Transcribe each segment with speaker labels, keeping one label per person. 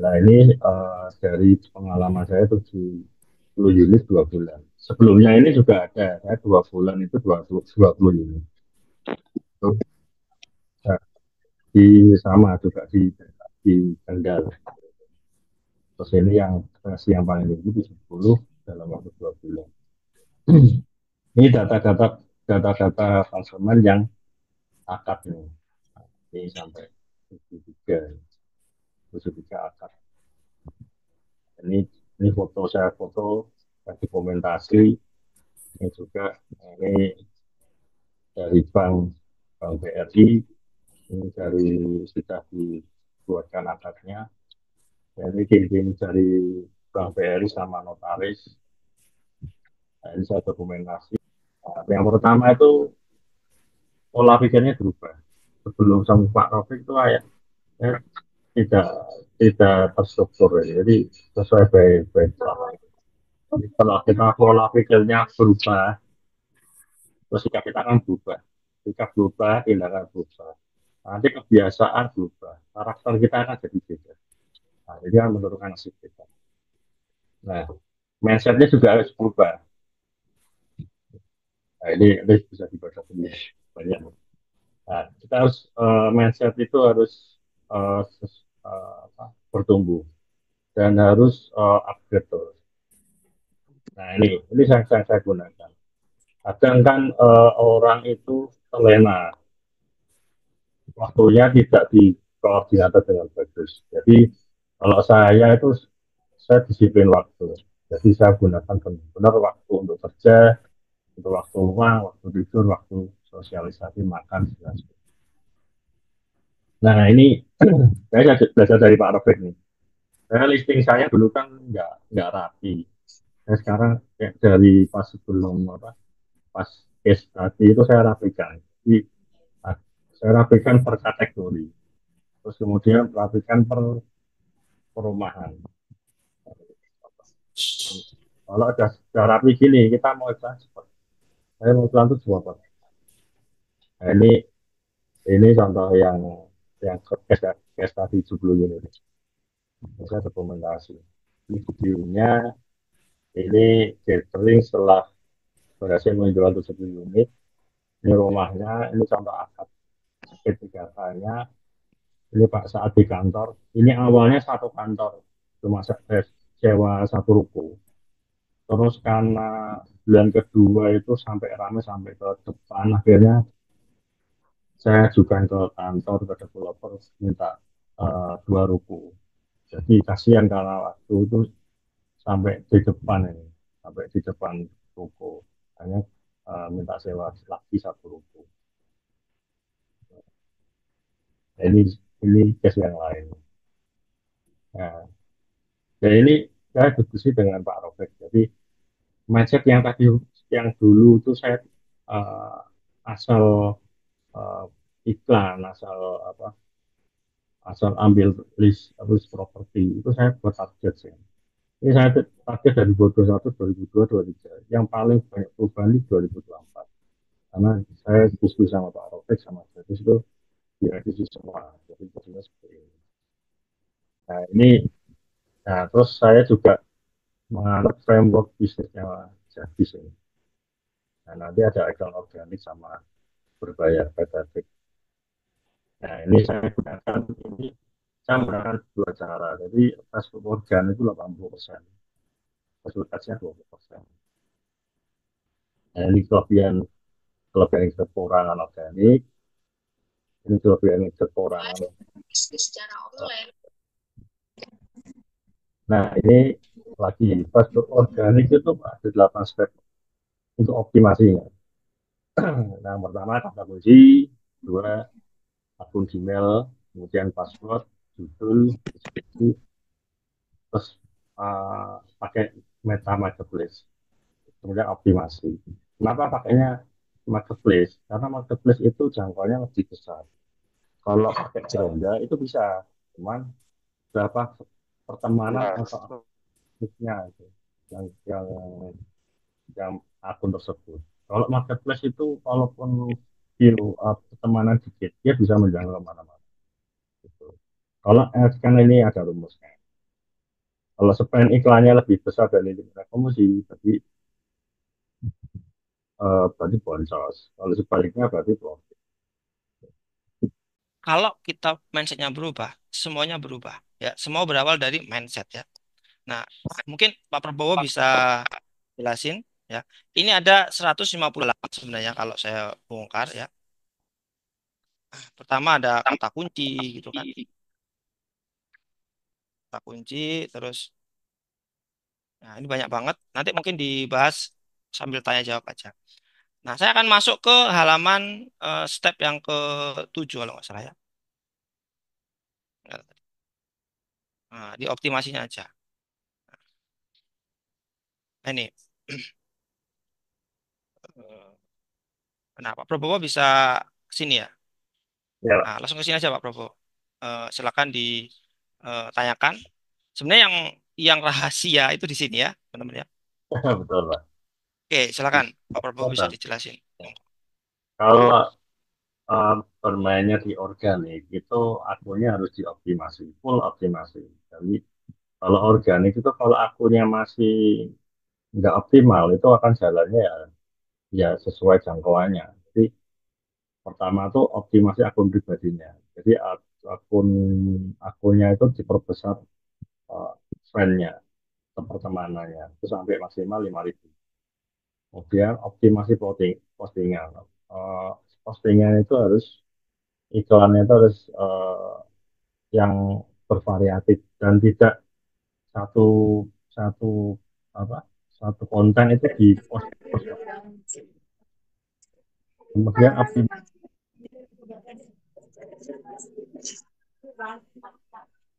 Speaker 1: Nah, ini dari pengalaman saya 70 unit 2 bulan. Sebelumnya ini juga ada, saya 2 bulan itu 20 unit. Itu nah, sama juga di Kendal. Terus ini yang versi yang paling tinggi di 10 dalam waktu 2 bulan. Ini data-data konsumen yang akad nih. Ini sampai 73, 73 akad. Ini ini foto saya foto dokumentasi ini juga ini dari Bank BRI ini dari sudah dibuatkan akadnya. Jadi ini dari Bank BRI sama notaris. Nah, ini saya dokumentasi. Nah, yang pertama itu pola pikirnya berubah. Sebelum sama Pak Taufik itu ya, tidak tidak terstruktur ya. Jadi sesuai baik-baik. Kalau kita pola pikirnya berubah, terus sikap kita kan berubah. Sikap berubah, tindakan berubah. Nanti kebiasaan berubah. Karakter kita akan jadi beda. Nah, jadi kan menurunkan nasib kita. Nah, mindsetnya juga harus berubah. Nah, ini bisa dibaca sendiri banyak. Nah, kita harus mindset itu harus bertumbuh dan harus upgrade terus. Nah, ini saya gunakan. Kadang kan orang itu terlena, waktunya tidak dikoordinator dengan bagus. Jadi kalau saya itu saya disiplin waktu. Jadi saya gunakan benar-benar waktu untuk kerja, untuk waktu luang, waktu tidur, waktu sosialisasi, makan, segala macam. Nah ini saya belajar dari Pak Robert nih. Saya listing saya dulu kan nggak rapi. Saya sekarang kayak dari pas sebelum apa pas case tadi itu saya rapikan. Jadi saya rapikan per kategori. Terus kemudian rapikan per perumahan. Kalau udah rapi gini, kita mau transfer. Saya mau transfer dua per. Nah, ini contoh yang case tadi 70 unit. Saya dokumentasi. Ini videonya, ini catering setelah berhasil menjual 70 unit. Ini rumahnya, ini contoh akad P3K-nya. Ini Pak saat di kantor. Ini awalnya satu kantor, cuma sewa satu ruko. Terus karena bulan kedua itu sampai ramai sampai ke depan, akhirnya saya ajukan ke kantor ke developer minta 2 ruko. Jadi kasihan karena waktu itu sampai di depan ini, sampai di depan ruko. Hanya minta sewa lagi satu ruko. Nah, ini case yang lain. Nah, ya ini saya diskusi dengan Pak Robert. Jadi mindset yang tadi yang dulu itu saya uh, asal uh, iklan, asal apa, asal ambil list properti itu saya buat target sih. Ini saya target dari 2021, 2022, 2023. Yang paling banyak perubahan di 2024. Karena saya diskusi sama Pak Robert sama Gratis itu direvisi semua. Jadi jadinya seperti ini. Nah ini, nah terus saya juga menganut framework bisnisnya Jadis ini. Nah nanti ada account organik sama berbayar paid. Nah ini saya gunakan ini saya menggunakan dua cara. Jadi Facebook organik itu 80%, resultatnya 20%. Nah ini kelebihan kekurangan organik, ini kelebihan kekurangan. Nah ini lagi Facebook organik itu ada 8 step untuk optimasinya. Nah yang pertama kata kunci, dua akun Gmail, kemudian password, judul, deskripsi, terus pakai meta marketplace, kemudian optimasi. Kenapa pakainya marketplace? Karena marketplace itu jangkauannya lebih besar. Kalau pakai Janda itu bisa, cuman berapa pertemanan atau aktifnya itu yang akun tersebut. Kalau marketplace itu, walaupun pertemanan dikit, dia bisa menjangkau kemana-mana. Gitu. Kalau kan ini ada rumusnya. Kalau spend iklannya lebih besar dari kamu sih, berarti boncos. Kalau sebaliknya berarti profit.
Speaker 2: Kalau kita mindsetnya berubah, semuanya berubah. Ya, semua berawal dari mindset ya. Nah, mungkin Pak Prabowo bisa jelasin ya. Ini ada 158 sebenarnya kalau saya bongkar ya. Pertama ada kata kunci gitu kan. Kata kunci terus nah ini banyak banget. Nanti mungkin dibahas sambil tanya jawab aja. Nah, saya akan masuk ke halaman step yang ke-7 kalau nggak salah ya. Nah, di optimasinya aja. Nah, ini. Nah, Pak Prabowo bisa sini ya.
Speaker 1: Ya,
Speaker 2: Nah, langsung ke sini aja Pak Prabowo. Silakan ditanyakan. Sebenarnya yang rahasia itu di sini ya, teman-teman ya.
Speaker 1: betul Pak.
Speaker 2: Oke, silakan Pak Prabowo bisa
Speaker 1: Betul.
Speaker 2: dijelasin.
Speaker 1: Kalau bermainnya di organik itu akunnya harus dioptimasi, full optimasi. Jadi kalau organik itu kalau akunnya masih nggak optimal itu akan jalannya ya sesuai jangkauannya. Jadi pertama tuh optimasi akun pribadinya. Jadi akun akunnya itu diperbesar uh, friend-nya, pertemanannya itu sampai maksimal 5.000. Kemudian optimasi postingan. Uh, Postingan itu harus iklannya itu harus yang bervariatif dan tidak satu satu apa satu konten itu di post terus. Kemudian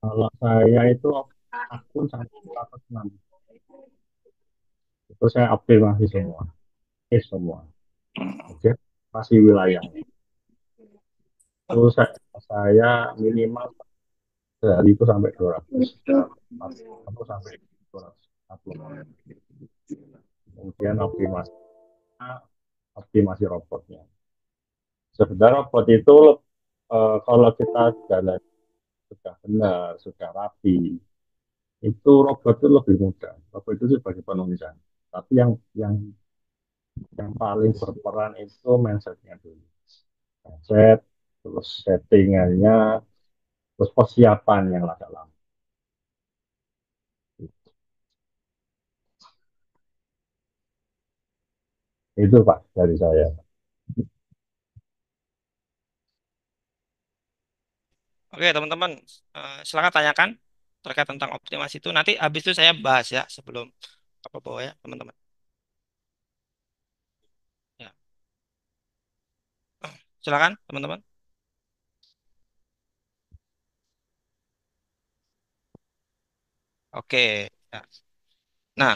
Speaker 1: kalau saya itu akun 106 itu saya optimasi semua, semua. Kemudian masih wilayahnya itu saya minimal sehari itu sampai 200 atau sampai 240. Kemudian optimasi robotnya. Sebenarnya robot itu kalau kita jalan sudah benar, sudah rapi, itu robot itu lebih mudah. Robot itu sebagai penunjang. Tapi yang paling berperan itu mindsetnya dulu. Mindset, terus settingannya, terus persiapan yang agak lama. Itu Pak dari saya.
Speaker 2: Oke, teman-teman, silakan tanyakan terkait tentang optimasi itu. Nanti habis itu saya bahas ya sebelum Pak Prabowo ya, teman-teman. Ya. Silakan, teman-teman. Oke. Ya. Nah,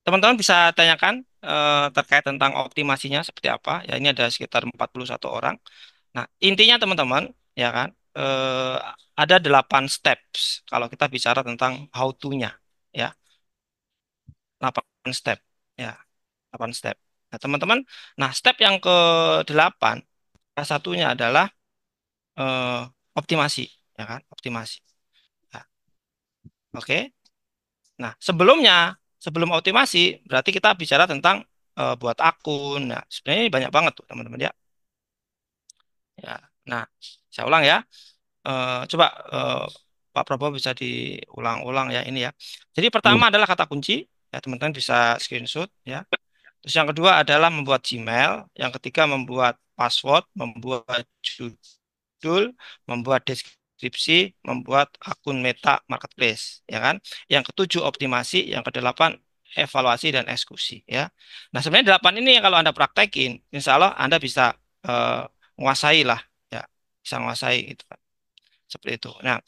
Speaker 2: teman-teman bisa tanyakan terkait tentang optimasinya seperti apa. Ya, ini ada sekitar 41 orang. Nah, intinya teman-teman, ya kan, ada 8 steps kalau kita bicara tentang how to-nya. Ya, 8 step. Ya, 8 step. Nah, teman-teman, nah step yang ke-8, salah satunya adalah eh, optimasi. Ya kan, optimasi. Ya, oke. Nah, sebelum optimasi, berarti kita bicara tentang buat akun. Nah, sebenarnya ini banyak banget tuh, teman-teman ya. Ya. Nah, saya ulang ya. Coba Pak Prabowo bisa diulang-ulang ya ini ya. Jadi pertama adalah kata kunci, ya teman-teman bisa screenshot ya. Terus yang kedua adalah membuat Gmail, yang ketiga membuat password, membuat judul, membuat deskripsi, membuat akun Meta Marketplace, ya kan? Yang ketujuh optimasi, yang kedelapan evaluasi dan eksekusi, ya. Nah, sebenarnya delapan ini kalau Anda praktekin, insya Allah Anda bisa menguasai lah, ya, bisa menguasai gitu kan. Seperti itu. Nah,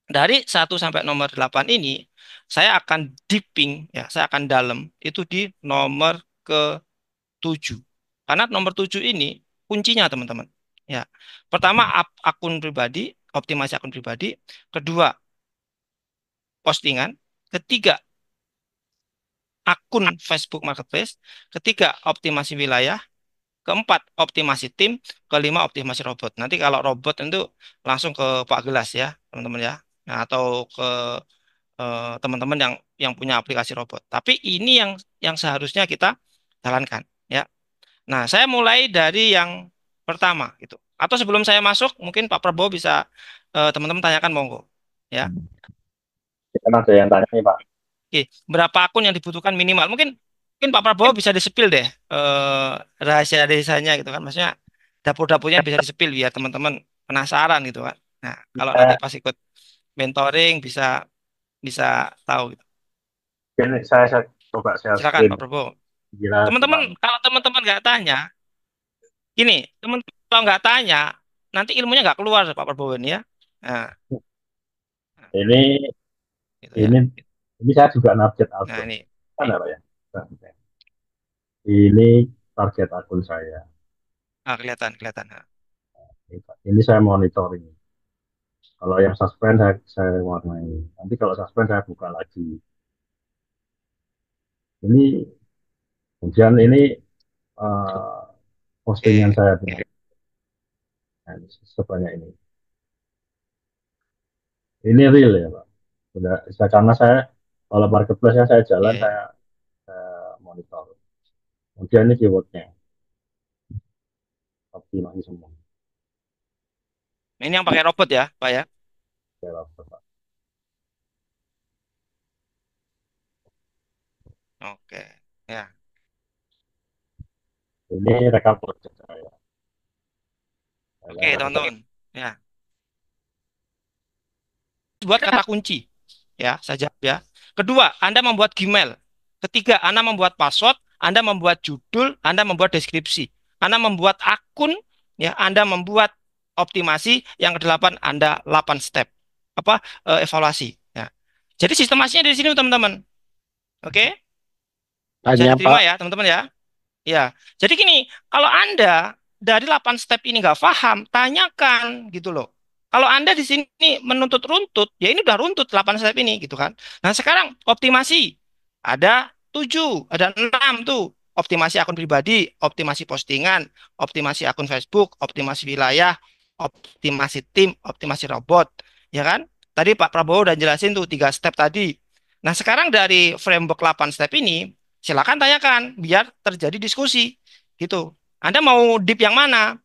Speaker 2: dari 1 sampai nomor 8 ini, saya akan deeping, ya, saya akan dalam, itu di nomor ke-7. Karena nomor 7 ini kuncinya, teman-teman. Ya. Pertama, akun pribadi, optimasi akun pribadi. Kedua, postingan. Ketiga, akun Facebook Marketplace. Ketiga, optimasi wilayah. Keempat, optimasi tim. Kelima, optimasi robot. Nanti kalau robot itu langsung ke Pak Gelas ya, teman-teman ya. Nah, atau ke teman-teman yang punya aplikasi robot. Tapi ini yang seharusnya kita jalankan, ya. Nah, saya mulai dari yang pertama gitu. Atau sebelum saya masuk, mungkin Pak Prabowo bisa teman-teman tanyakan monggo, ya.
Speaker 1: Kan ada yang tanya nih Pak.
Speaker 2: Oke, berapa akun yang dibutuhkan minimal? Mungkin mungkin Pak Prabowo bisa disepil deh rahasia desanya gitu kan. Maksudnya dapur-dapurnya bisa disepil biar teman-teman penasaran gitu kan. Nah, kalau nanti
Speaker 1: Saya,
Speaker 2: pas ikut mentoring bisa bisa tahu gitu.
Speaker 1: saya coba saya
Speaker 2: Silakan
Speaker 1: screen.
Speaker 2: Pak Prabowo.
Speaker 1: Kira cuma
Speaker 2: Teman-teman, kalau teman-teman nggak tanya, gini, teman kalau nggak tanya, nanti ilmunya nggak keluar Pak Prabowo ini ya. Nah,
Speaker 1: ini
Speaker 2: gitu ya.
Speaker 1: ini saya juga target
Speaker 2: Nah
Speaker 1: akun.
Speaker 2: ini,
Speaker 1: Kan apa ya? Ini target akun saya.
Speaker 2: kelihatan kelihatan. Nah,
Speaker 1: Ini saya monitoring. Kalau yang suspend saya warnai. Nanti kalau suspend saya buka lagi. Ini kemudian ini eh, postingan
Speaker 2: oke,
Speaker 1: saya nah, sebanyak ini. Ini real ya Pak. Sudah, karena saya kalau marketplace saya jalan
Speaker 2: oke.
Speaker 1: saya monitor. Kemudian ini keywordnya optimasi semua.
Speaker 2: Ini yang pakai robot ya, Pak ya.
Speaker 1: Saya lakukan, Pak.
Speaker 2: Oke, ya.
Speaker 1: Ini rekam project saya.
Speaker 2: Oke,
Speaker 1: Saya rekam.
Speaker 2: teman-teman. Ya, buat kata kunci ya saja ya. Kedua, Anda membuat Gmail. Ketiga, Anda membuat password, Anda membuat judul, Anda membuat deskripsi. Anda membuat akun, ya, Anda membuat optimasi. Yang kedelapan, Anda 8 step. Apa evaluasi, ya. Jadi sistemasinya di sini, teman-teman. Oke? Bisa
Speaker 3: Tanya
Speaker 2: diterima
Speaker 3: Pak,
Speaker 2: ya, teman-teman ya. Ya, jadi gini, kalau Anda dari 8 step ini nggak paham, tanyakan gitu loh. Kalau Anda di sini menuntut runtut, ya ini udah runtut 8 step ini gitu kan. Nah, sekarang optimasi. Ada 7, ada 6 tuh. Optimasi akun pribadi, optimasi postingan, optimasi akun Facebook, optimasi wilayah, optimasi tim, optimasi robot. Ya kan? Tadi Pak Prabowo udah jelasin tuh 3 step tadi. Nah, sekarang dari framework 8 step ini, silakan tanyakan biar terjadi diskusi gitu. Anda mau deep yang mana?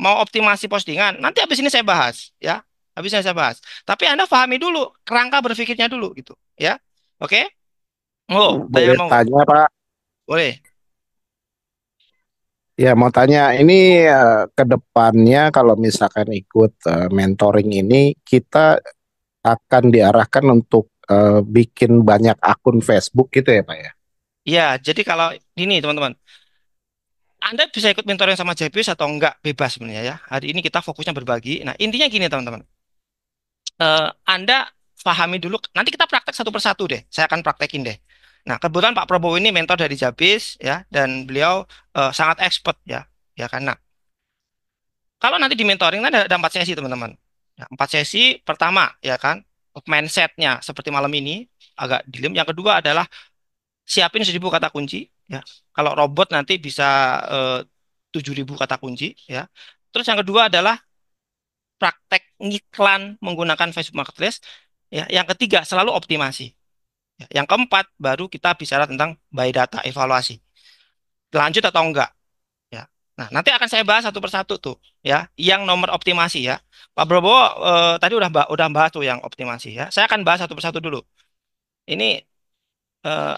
Speaker 2: Mau optimasi postingan? Nanti habis ini saya bahas ya. Habis ini saya bahas. Tapi Anda pahami dulu kerangka berpikirnya dulu gitu ya. Oke? Oh, tanyakan
Speaker 3: boleh
Speaker 2: monggo.
Speaker 3: tanya Pak?
Speaker 2: Boleh.
Speaker 3: Ya mau tanya, ini ke depannya kalau misalkan ikut mentoring ini, kita akan diarahkan untuk bikin banyak akun Facebook gitu ya Pak ya?
Speaker 2: Ya, jadi kalau ini teman-teman, Anda bisa ikut mentoring sama JPS atau enggak bebas sebenarnya ya. Hari ini kita fokusnya berbagi. Nah, intinya gini teman-teman. Anda pahami dulu. Nanti kita praktek satu persatu deh. Saya akan praktekin deh. Nah, kebetulan Pak Prabowo ini mentor dari Jabis ya, dan beliau sangat expert ya, ya karena kalau nanti di mentoring nanti ada 4 sesi teman-teman. Ya, 4 sesi pertama ya kan, mindsetnya seperti malam ini agak dilim. Yang kedua adalah siapin 1.000 kata kunci ya. Kalau robot nanti bisa 7.000 kata kunci ya. Terus yang kedua adalah praktek ngiklan menggunakan Facebook Marketplace. Ya, yang ketiga selalu optimasi. Ya, yang keempat baru kita bicara tentang buy data evaluasi. Lanjut atau enggak? Ya. Nah, nanti akan saya bahas satu persatu tuh, ya. Yang nomor optimasi ya. Pak Prabowo tadi udah bahas tuh yang optimasi ya. Saya akan bahas satu persatu dulu. Ini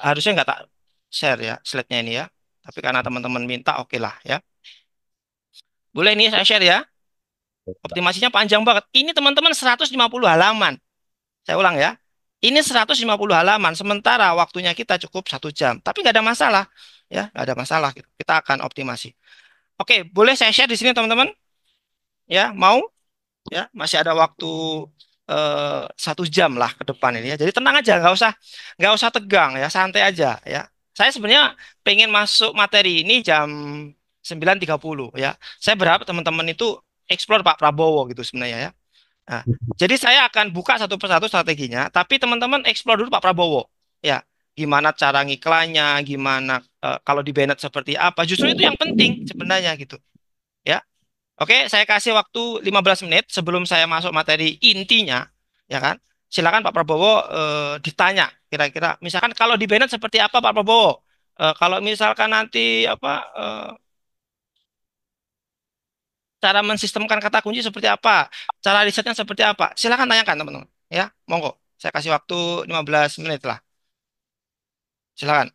Speaker 2: harusnya nggak tak share ya slide-nya ini ya. Tapi karena teman-teman minta, oke lah ya. Boleh ini saya share ya. Optimasinya panjang banget. Ini teman-teman 150 halaman. Saya ulang ya. Ini 150 halaman, sementara waktunya kita cukup 1 jam. Tapi nggak ada masalah, ya, nggak ada masalah. Gitu. Kita akan optimasi. Oke, boleh saya share di sini teman-teman? Ya, mau? Ya, masih ada waktu 1 jam lah ke depan ini ya. Jadi tenang aja, nggak usah tegang ya, santai aja ya. Saya sebenarnya pengen masuk materi ini jam 9.30 ya. Saya berharap teman-teman itu explore Pak Prabowo gitu sebenarnya ya. Nah, jadi saya akan buka satu persatu strateginya, tapi teman-teman explore dulu Pak Prabowo. Ya, gimana cara ngiklannya, gimana kalau di Bennett seperti apa. Justru itu yang penting sebenarnya gitu. Ya. Oke, saya kasih waktu 15 menit sebelum saya masuk materi intinya, ya kan? silakan Pak Prabowo ditanya kira-kira misalkan kalau di Bennett seperti apa Pak Prabowo. Kalau misalkan nanti apa cara mensistemkan kata kunci seperti apa, cara risetnya seperti apa, silakan tanyakan teman-teman. Ya, monggo. Saya kasih waktu 15 menit lah. Silakan,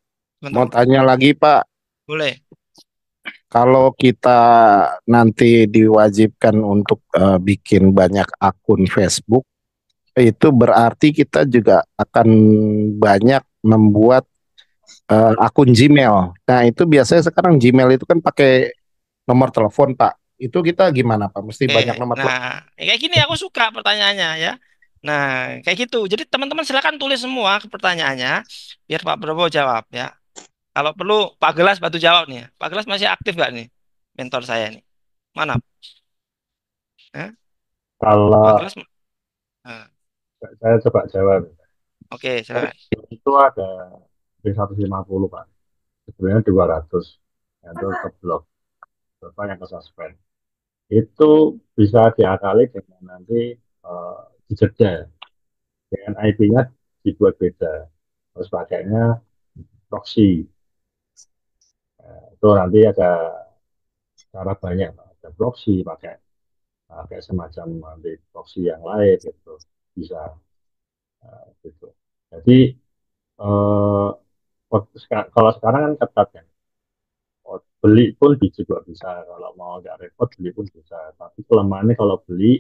Speaker 3: Mau
Speaker 2: teman-teman.
Speaker 3: tanya lagi Pak,
Speaker 2: Boleh.
Speaker 3: kalau kita nanti diwajibkan untuk bikin banyak akun Facebook, itu berarti kita juga akan banyak membuat akun Gmail. Nah, itu biasanya sekarang Gmail itu kan pakai nomor telepon, Pak. Itu kita gimana, Pak? Mesti
Speaker 2: Oke,
Speaker 3: banyak nomor
Speaker 2: nah
Speaker 3: telepon.
Speaker 2: kayak gini aku suka pertanyaannya ya. Nah, kayak gitu. Jadi teman-teman silakan tulis semua ke pertanyaannya biar Pak Prabowo jawab ya. Kalau perlu Pak Gelas bantu jawab nih. Pak Gelas masih aktif gak nih? Mentor saya nih. Mana? Eh? Pak
Speaker 1: Kalau
Speaker 2: Gelas? Nah,
Speaker 1: saya coba jawab,
Speaker 2: oke, silakan.
Speaker 1: itu ada di 150 Pak. Sebenarnya 200 itu keblok, berapa yang ke suspend. Itu bisa diakali dengan nanti dijeda dengan IP-nya dibuat beda. Terus pakainya proxy. Itu nanti ada cara banyak, Pak. Ada proxy, pakai semacam nanti proxy yang lain gitu. Bisa gitu. Jadi eh, kalau sekarang kan ketat ya. Beli pun juga bisa, kalau mau nggak repot beli pun bisa. Tapi kelemahannya kalau beli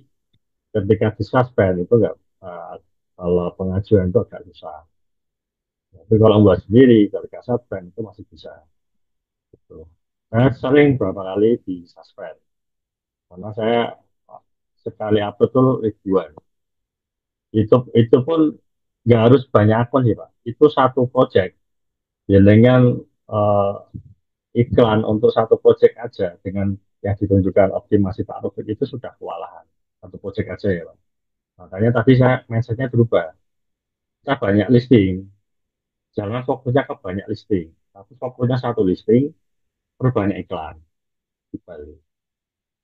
Speaker 1: ketika disuspend itu nggak, eh, kalau pengajuan itu agak susah. Tapi kalau buat sendiri ketika suspend itu masih bisa. Gitu. Saya sering berapa kali di suspend karena saya sekali upload tuh ribuan. Itu pun nggak harus banyak akun sih Pak. Itu satu project. Ya dengan eh, iklan untuk satu project aja dengan yang ditunjukkan optimasi Pak Rufik itu sudah kewalahan. Satu project aja ya Pak. Makanya tadi saya mindsetnya berubah. Kita banyak listing, jangan fokusnya ke banyak listing. Tapi fokusnya satu listing, perbanyak iklan di Bali.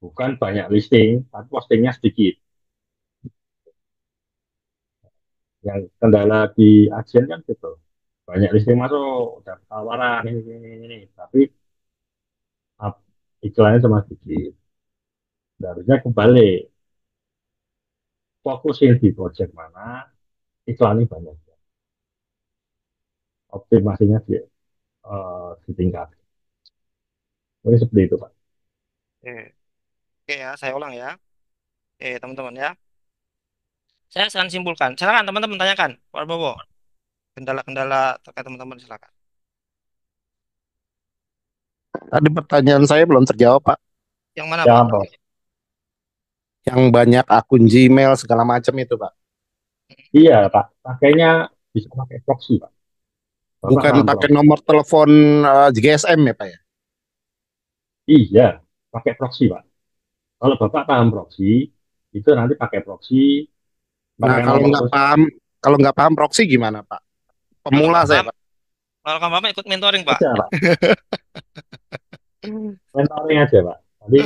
Speaker 1: Bukan banyak listing, tapi postingnya sedikit. Yang kendala di agen kan gitu. Banyak listing masuk, udah tawaran ini. Tapi iklannya cuma sedikit. Harusnya kembali, fokusin di project mana, iklannya banyak. Optimasinya ditingkat. Mungkin seperti itu, Pak.
Speaker 2: Oke, oke ya, saya ulang ya. Teman-teman ya. Saya akan simpulkan. Silakan teman-teman tanyakan, Pak Prabowo. Kendala-kendala terkait teman-teman silakan.
Speaker 3: Tadi pertanyaan saya belum terjawab, Pak.
Speaker 2: Yang mana, Pak?
Speaker 1: Ya, Pak.
Speaker 3: Yang banyak akun Gmail segala macam itu, Pak.
Speaker 1: Iya, Pak. Pakainya bisa pakai proxy, Pak. Bapak
Speaker 3: Bukan
Speaker 1: paham
Speaker 3: pakai
Speaker 1: proxy?
Speaker 3: nomor telepon GSM ya, Pak ya?
Speaker 1: Iya, pakai proxy, Pak. Kalau Bapak paham proxy, itu nanti pakai proxy,
Speaker 3: Nah,
Speaker 1: pakai nomor telepon
Speaker 3: kalau nggak paham proxy gimana, Pak?
Speaker 2: Kalau
Speaker 3: Pemula
Speaker 2: nggak
Speaker 3: saya,
Speaker 2: paham,
Speaker 3: Pak.
Speaker 2: kalau nggak paham ikut mentoring, Pak.
Speaker 1: aja, Pak. Mentoring aja, Pak. Nanti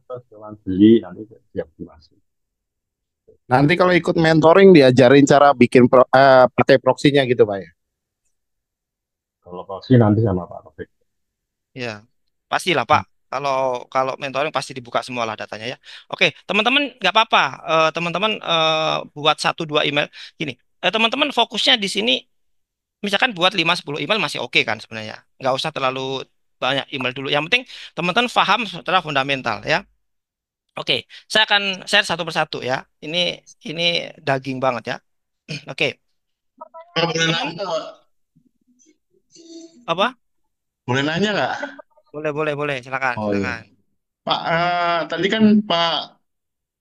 Speaker 1: terus jalan beli, nanti siap dimasuki.
Speaker 3: Nanti kalau ikut mentoring diajarin cara bikin pakai proxy-nya gitu, Pak ya.
Speaker 1: Kalau proxy nanti sama Pak Taufik.
Speaker 2: Ya, pastilah Pak. Kalau kalau mentoring pasti dibuka semua lah datanya ya. Oke, teman-teman nggak apa-apa. Teman-teman buat satu dua email. Gini, teman-teman fokusnya di sini. Misalkan buat 5 10 email masih oke kan sebenarnya. Nggak usah terlalu banyak email dulu. Yang penting teman-teman paham secara fundamental ya. Oke, saya akan share satu persatu ya. Ini daging banget ya. Oke,
Speaker 4: Boleh
Speaker 2: teman-teman
Speaker 4: nanya, Pak?
Speaker 2: apa?
Speaker 4: Boleh nanya nggak?
Speaker 2: Boleh, boleh, boleh. Silakan,
Speaker 4: Oh iya.
Speaker 2: silakan.
Speaker 4: Pak, tadi kan Pak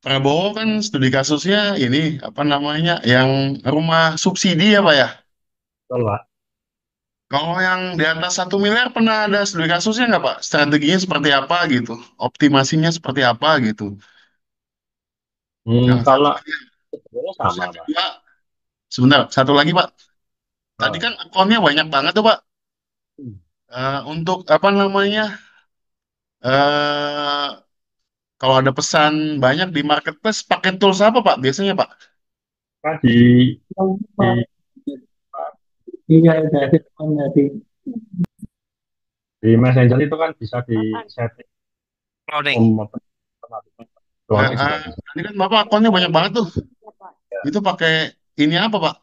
Speaker 4: Prabowo kan studi kasusnya ini apa namanya yang rumah subsidi ya Pak ya.
Speaker 1: Betul, Pak.
Speaker 4: Kalau yang di atas 1 miliar pernah ada studi kasusnya nggak Pak? Strateginya seperti apa gitu? Optimasinya seperti apa gitu? Yang satu
Speaker 1: Kalau
Speaker 4: lagi.
Speaker 1: sebenarnya
Speaker 4: Terus
Speaker 1: sama,
Speaker 4: yang
Speaker 1: Pak.
Speaker 4: kedua, sebentar, satu lagi Pak. Tadi
Speaker 1: Oh.
Speaker 4: kan akunnya banyak banget tuh Pak. Untuk apa namanya? eh Kalau ada pesan banyak di marketplace, pakai tools apa Pak biasanya Pak?
Speaker 1: kan
Speaker 5: Iya, dari nanti.
Speaker 1: di Messenger itu kan bisa di setting
Speaker 2: Loading.
Speaker 1: cloning juga bisa.
Speaker 4: Ini kan Bapak akunnya banyak banget tuh. Itu pakai ini apa Pak?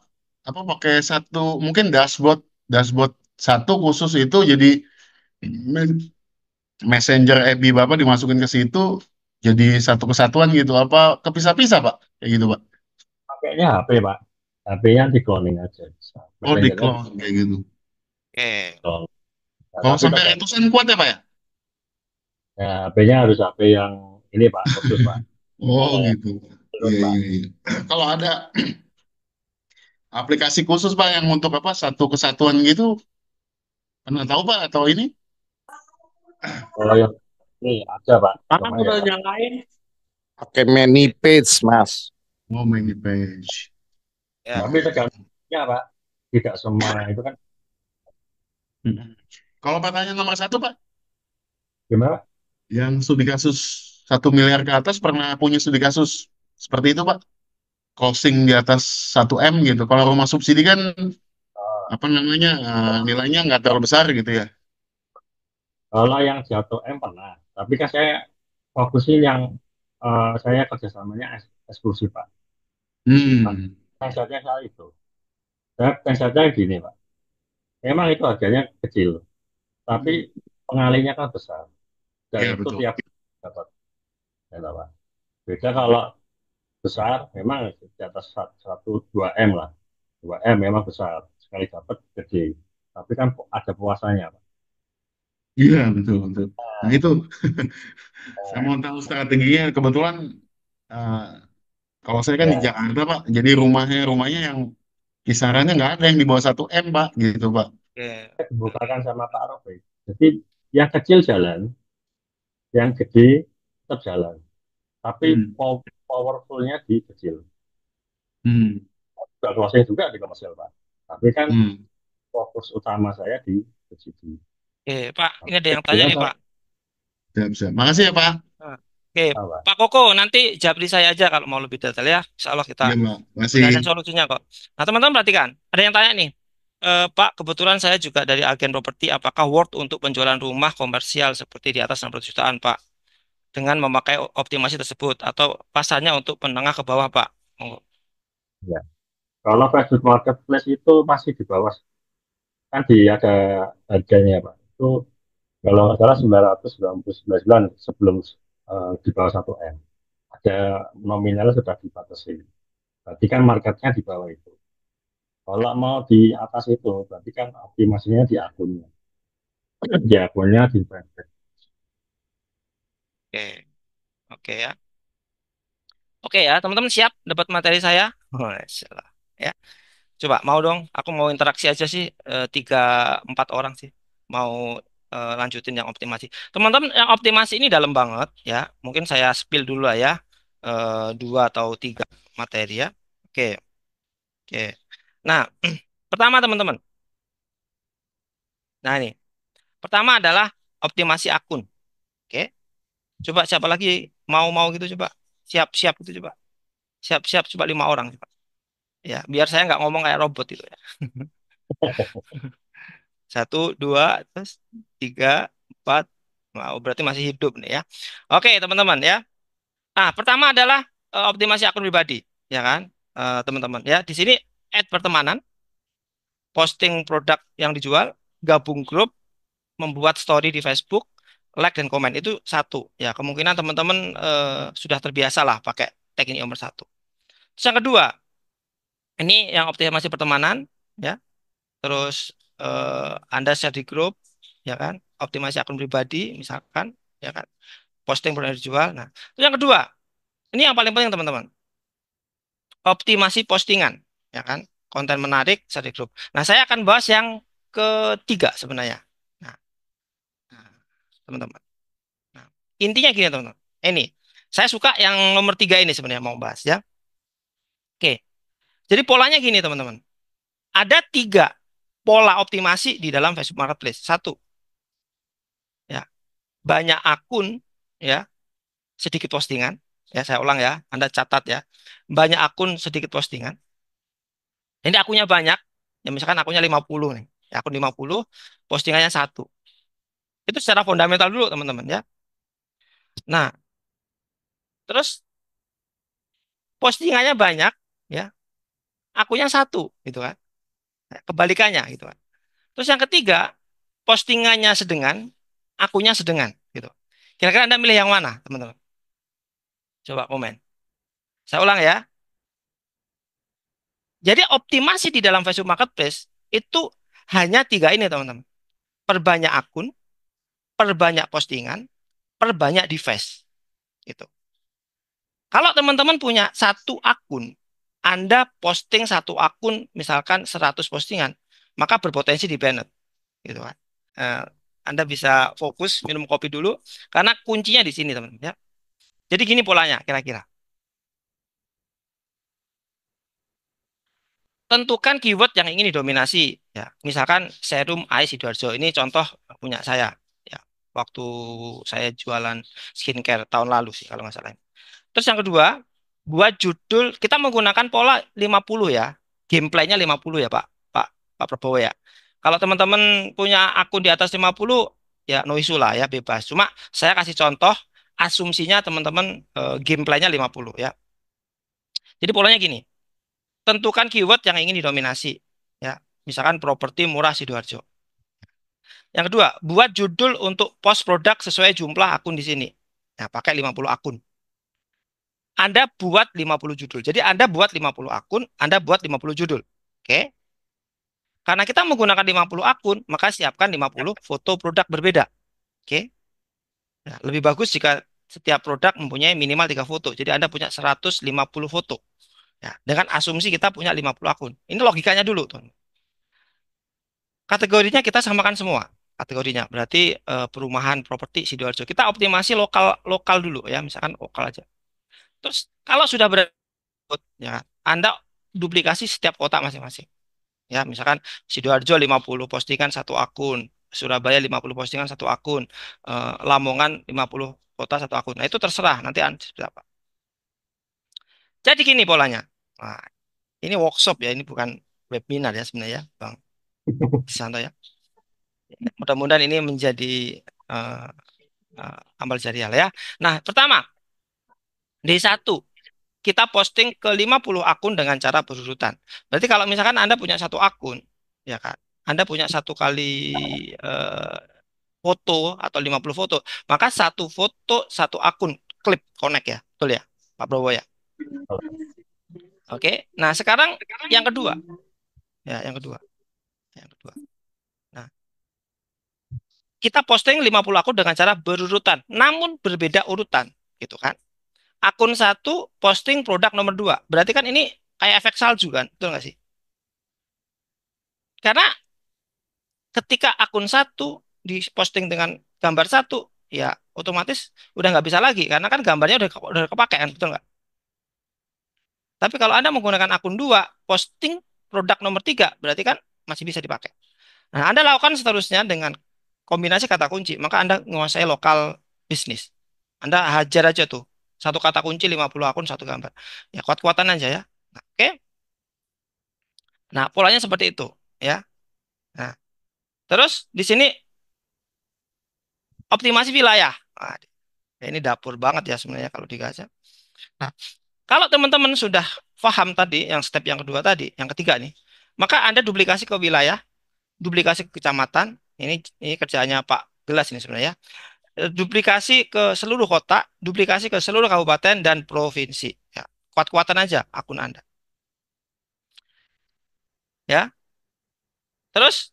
Speaker 4: Apa pakai satu mungkin dashboard dashboard satu khusus itu jadi me- Messenger FB Bapak dimasukin ke situ jadi satu kesatuan gitu. Apa kepisah-pisah Pak? Kayak gitu Pak.
Speaker 1: Pakainya HP Pak, HP-nya di cloning aja bisa.
Speaker 4: Oh di
Speaker 1: Messengernya di
Speaker 4: clone kayak gitu.
Speaker 2: Oke.
Speaker 1: clone. Nah,
Speaker 4: Kalau
Speaker 1: tapi
Speaker 4: sampai
Speaker 1: tergantung.
Speaker 4: ratusan kuat ya Pak ya?
Speaker 1: Ya, HP-nya harus HP yang ini Pak, khusus Pak.
Speaker 4: Oh
Speaker 1: Kalau yang
Speaker 4: gitu.
Speaker 1: belum
Speaker 4: Iya
Speaker 1: Pak,
Speaker 4: iya iya. Kalau ada aplikasi khusus Pak yang untuk apa satu kesatuan gitu, pernah tahu Pak atau ini?
Speaker 1: kalau yang ini ada Pak,
Speaker 5: Karena
Speaker 1: cuma ya.
Speaker 5: udah nyalain.
Speaker 3: Pakai many page, Mas.
Speaker 4: Oh many page.
Speaker 2: Ya.
Speaker 1: Tapi tergantungnya Pak, tidak semua itu kan
Speaker 4: Mm-mm. Kalau pertanyaan nomor satu Pak,
Speaker 1: gimana?
Speaker 4: yang studi kasus 1 miliar ke atas pernah punya studi kasus seperti itu Pak? Closing di atas 1 M gitu. Kalau rumah subsidi kan apa namanya nilainya nggak terlalu besar gitu ya.
Speaker 1: Kalau yang jatuh M pernah, tapi kan saya fokusin yang saya kerjasamanya eksklusif Pak. Nah,
Speaker 4: Hmm.
Speaker 1: konsepnya saya itu. Saya konsepnya gini Pak. Memang itu harganya kecil, tapi pengalinya kan besar. Dan
Speaker 4: Ya
Speaker 1: itu
Speaker 4: betul.
Speaker 1: tiap dapat. Ya, Pak. Beda kalau besar, memang di atas 1 2 M lah. 2 M memang besar. Sekali dapat gede. Tapi kan ada puasanya Pak.
Speaker 4: Iya betul betul. Nah itu saya mau tahu strateginya. Kebetulan eh, kalau saya kan di
Speaker 1: Ya,
Speaker 4: Jakarta Pak, jadi rumahnya yang kisarannya nggak ada yang di bawah 1 M Pak, gitu Pak.
Speaker 2: Oke.
Speaker 1: saya dibukakan sama Pak Rofi. Jadi yang kecil jalan, yang gede tetap jalan. Tapi
Speaker 4: Hmm.
Speaker 1: powerfulnya di kecil.
Speaker 4: Hmm.
Speaker 1: Juga closing juga di komersial Pak. Tapi kan
Speaker 4: Hmm.
Speaker 1: fokus utama saya di subsidi.
Speaker 2: Oke, Pak. Ini ada yang
Speaker 1: Tapi
Speaker 2: tanya
Speaker 1: kan
Speaker 2: nih,
Speaker 1: saya
Speaker 2: Pak.
Speaker 4: Siap, siap. Makasih ya Pak.
Speaker 2: Nah, oke,
Speaker 1: tahu, Pak.
Speaker 2: Pak Koko, nanti japri saya aja kalau mau lebih detail ya. Insya Allah kita
Speaker 4: Iya Pak. Makasih.
Speaker 2: udah ada solusinya kok. Nah, teman-teman perhatikan. Ada yang tanya nih. Pak, kebetulan saya juga dari agen properti. Apakah worth untuk penjualan rumah komersial seperti di atas 60 jutaan, Pak? Dengan memakai optimasi tersebut. Atau pasarnya untuk menengah ke bawah, Pak? Monggo.
Speaker 1: Ya. Kalau Facebook Marketplace itu masih di bawah, kan ada harganya Pak. Itu kalau nggak salah 999 sebelum di bawah 1 M. Ada nominalnya sudah dibatasi. Berarti kan marketnya di bawah itu. Kalau mau di atas itu, berarti kan optimasinya di akunnya. Di akunnya di branded.
Speaker 2: Oke, oke ya. Oke ya, teman-teman siap dapat materi saya? Oh, salah. Ya, coba mau dong. Aku mau interaksi aja sih 3 4 orang sih. Mau lanjutin yang optimasi. Teman-teman yang optimasi ini dalam banget ya. Mungkin saya spill dulu lah ya. 2 atau 3 materi ya. Oke, oke. Nah, pertama teman-teman. Nah ini, pertama adalah optimasi akun. Oke, coba siapa lagi mau gitu coba. Siap-siap gitu coba. Siap-siap coba 5 orang. Ya, biar saya nggak ngomong kayak robot itu ya. 1 2 terus 3 4. Wow, berarti masih hidup nih ya. Oke, teman-teman ya. Nah, pertama adalah optimasi akun pribadi, ya kan, teman-teman ya. Di sini add pertemanan, posting produk yang dijual, gabung grup, membuat story di Facebook, like dan komen itu satu. Ya, kemungkinan teman-teman sudah terbiasa lah pakai teknik nomor satu. Terus yang kedua, ini yang optimasi pertemanan, ya. Terus Anda share di grup, ya kan, optimasi akun pribadi misalkan, ya kan, posting produk yang dijual. Nah, itu yang kedua, ini yang paling penting teman-teman, optimasi postingan, ya kan, konten menarik share di grup. Nah, saya akan bahas yang ketiga sebenarnya. Nah, nah, teman-teman, nah, intinya gini teman-teman, ini saya suka yang nomor 3 ini sebenarnya mau bahas ya. Oke, jadi polanya gini teman-teman, ada 3 pola optimasi di dalam Facebook Marketplace. Satu, ya, banyak akun, ya, sedikit postingan. Ya, saya ulang ya, Anda catat ya. Banyak akun, sedikit postingan. Ini akunnya banyak. Ya misalkan akunnya 50 nih. Ya, akun 50, postingannya satu. Itu secara fundamental dulu, teman-teman ya. Nah, terus postingannya banyak, ya. Akunnya satu, gitu kan. Nah, kebalikannya, gitu kan. Terus yang ketiga, postingannya sedengan, akunnya sedengan, gitu. Kira-kira Anda milih yang mana, teman-teman? Coba komen. Saya ulang ya. Jadi optimasi di dalam Facebook Marketplace itu hanya tiga ini, teman-teman. Perbanyak akun, perbanyak postingan, perbanyak device. Gitu. Kalau teman-teman punya satu akun, Anda posting satu akun, misalkan 100 postingan, maka berpotensi di banned. Gitu kan. Eh, Anda bisa fokus minum kopi dulu, karena kuncinya di sini, teman-teman. Ya. Jadi gini polanya, kira-kira. Tentukan keyword yang ingin didominasi. Ya, misalkan serum Ais Sidoarjo ini contoh punya saya. Ya, waktu saya jualan skincare tahun lalu sih kalau nggak salah. Terus yang kedua, buat judul kita menggunakan pola 50 ya. Gameplaynya 50 ya, Pak. Pak Pak Prabowo ya. Kalau teman-teman punya akun di atas 50 ya no issue lah ya, bebas. Cuma saya kasih contoh asumsinya teman-teman gameplaynya 50 ya. Jadi polanya gini. Tentukan keyword yang ingin didominasi. Ya, misalkan properti murah Sidoarjo. Yang kedua, buat judul untuk post produk sesuai jumlah akun di sini. Nah, pakai 50 akun. Anda buat 50 judul. Jadi Anda buat 50 akun, Anda buat 50 judul. Oke? Karena kita menggunakan 50 akun, maka siapkan 50 foto produk berbeda. Oke? Nah, lebih bagus jika setiap produk mempunyai minimal 3 foto. Jadi Anda punya 150 foto. Ya, dengan asumsi kita punya 50 akun. Ini logikanya dulu, tuh. Kategorinya kita samakan semua. Kategorinya berarti perumahan properti Sidoarjo. Kita optimasi lokal lokal dulu ya, misalkan lokal aja. Terus kalau sudah berikut ya, Anda duplikasi setiap kota masing-masing. Ya, misalkan Sidoarjo 50 postingan satu akun, Surabaya 50 postingan satu akun, Lamongan 50 kota satu akun. Nah, itu terserah nanti Anda seperti apa. Jadi gini polanya. Nah, ini workshop ya, ini bukan webinar ya sebenarnya, Bang Santo ya. Mudah-mudahan ini menjadi eh, amal jariah lah ya. Nah, pertama, D1 kita posting ke 50 akun dengan cara berurutan. Berarti kalau misalkan Anda punya satu akun, ya kan, Anda punya satu kali eh, foto atau 50 foto, maka satu foto, satu akun, klip, connect ya. Betul ya, Pak Browo ya. Oke, nah sekarang yang kedua. Ya, yang kedua. Yang kedua. Nah, kita posting 50 akun dengan cara berurutan, namun berbeda urutan, gitu kan. Akun satu posting produk nomor dua. Berarti kan ini kayak efek salju kan, betul nggak sih? Karena ketika akun satu diposting dengan gambar satu, ya otomatis udah nggak bisa lagi karena kan gambarnya udah kepake kan, betul nggak? Tapi kalau Anda menggunakan akun dua, posting produk nomor tiga, berarti kan masih bisa dipakai. Nah, Anda lakukan seterusnya dengan kombinasi kata kunci, maka Anda menguasai lokal bisnis. Anda hajar aja tuh. Satu kata kunci 50 akun, satu gambar. Ya, kuat-kuatan aja ya. Nah, oke. Nah, polanya seperti itu, ya. Nah, terus di sini optimasi wilayah. Nah, ini dapur banget ya sebenarnya kalau di Gaza. Nah, kalau teman-teman sudah paham tadi, yang step yang kedua tadi, yang ketiga nih, maka Anda duplikasi ke wilayah, duplikasi ke kecamatan. Ini kerjaannya Pak Gelas ini sebenarnya. Duplikasi ke seluruh kota, duplikasi ke seluruh kabupaten dan provinsi. Ya, kuat-kuatan aja akun Anda. Ya, terus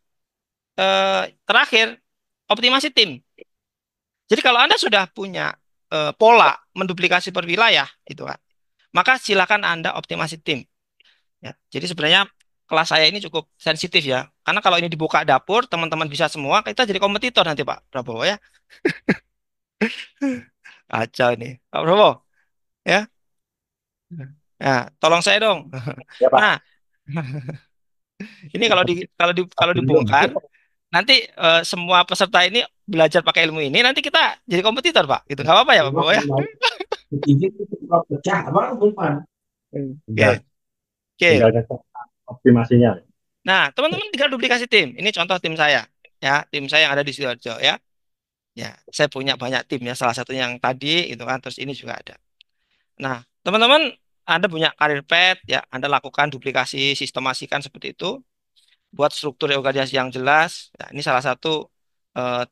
Speaker 2: terakhir optimasi tim. Jadi kalau Anda sudah punya pola menduplikasi per wilayah, itu kan, maka silakan Anda optimasi tim. Ya, jadi sebenarnya kelas saya ini cukup sensitif ya, karena kalau ini dibuka dapur, teman-teman bisa semua, kita jadi kompetitor nanti Pak Prabowo ya. Kacau ini, Pak Prabowo ya. Ya, tolong saya dong.
Speaker 3: Ya Pak.
Speaker 2: Nah, ini kalau
Speaker 3: Belum.
Speaker 2: dibongkar, nanti semua peserta ini belajar pakai ilmu ini, nanti kita jadi kompetitor Pak. Gitu nggak apa-apa ya Pak Prabowo ya.
Speaker 5: Ini itu pecah apa bukan?
Speaker 2: Oke,
Speaker 1: Tinggal,
Speaker 2: oke.
Speaker 1: tinggal cek. optimasinya.
Speaker 2: Nah, teman-teman tinggal duplikasi tim. Ini contoh tim saya. Ya, tim saya yang ada di Sidoarjo ya. Ya, saya punya banyak tim ya. Salah satunya yang tadi itu kan, terus ini juga ada. Nah, teman-teman Anda punya karir pet ya, Anda lakukan duplikasi, sistemasikan seperti itu, buat struktur organisasi yang jelas. Nah, ini salah satu eh,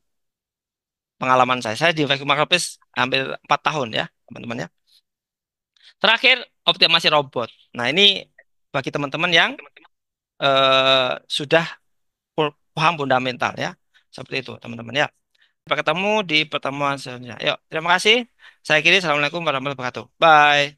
Speaker 2: pengalaman saya. Saya di Facebook Marketplace hampir 4 tahun ya, teman-teman ya. Terakhir, optimasi robot. Nah, ini bagi teman-teman yang sudah paham fundamental ya. Seperti itu, teman-teman ya. Sampai ketemu di pertemuan selanjutnya. Yuk, terima kasih. Saya kiri, Assalamualaikum warahmatullahi wabarakatuh. Bye.